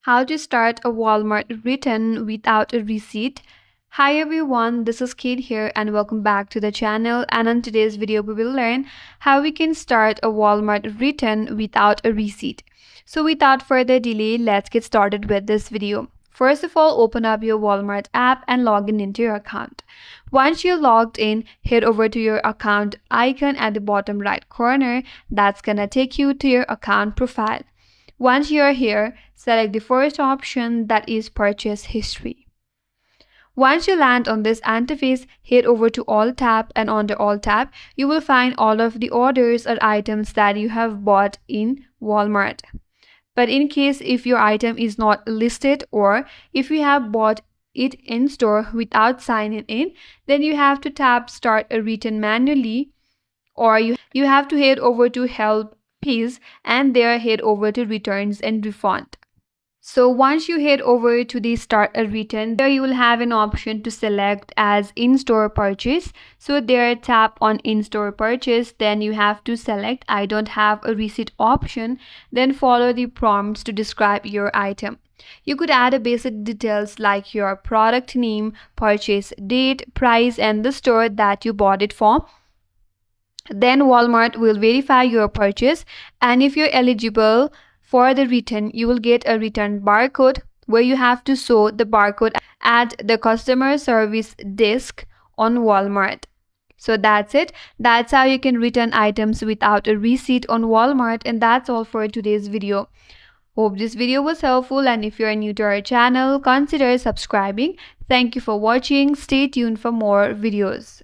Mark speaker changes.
Speaker 1: How to start a Walmart return without a receipt. Hi everyone, this is Kate here and welcome back to the channel, and in today's video we will learn how we can start a Walmart return without a receipt. So without further delay, let's get started with this video. First of all, open up your Walmart app and log in into your account. Once you're logged in, head over to your account icon at the bottom right corner. That's gonna take you to your account profile. Once you are here, select the first option, that is purchase history. Once you land on this interface, head over to All tab, and under All tab, you will find all of the orders or items that you have bought in Walmart. But in case if your item is not listed or if you have bought it in store without signing in, then you have to tap Start a Return manually, or you have to head over to Help page and there head over to Returns and Refund. So once you head over to the Start a Return, there you will have an option to select as in-store purchase. So there tap on in-store purchase, then you have to select I don't have a receipt option, then follow the prompts to describe your item. You could add a basic details like your product name, purchase date, price and the store that you bought it from. Then Walmart will verify your purchase, and if you're eligible for the return, you will get a return barcode where you have to show the barcode at the customer service desk on Walmart. So that's it. That's how you can return items without a receipt on Walmart, and that's all for today's video. Hope this video was helpful, and if you're new to our channel, consider subscribing. Thank you for watching. Stay tuned for more videos.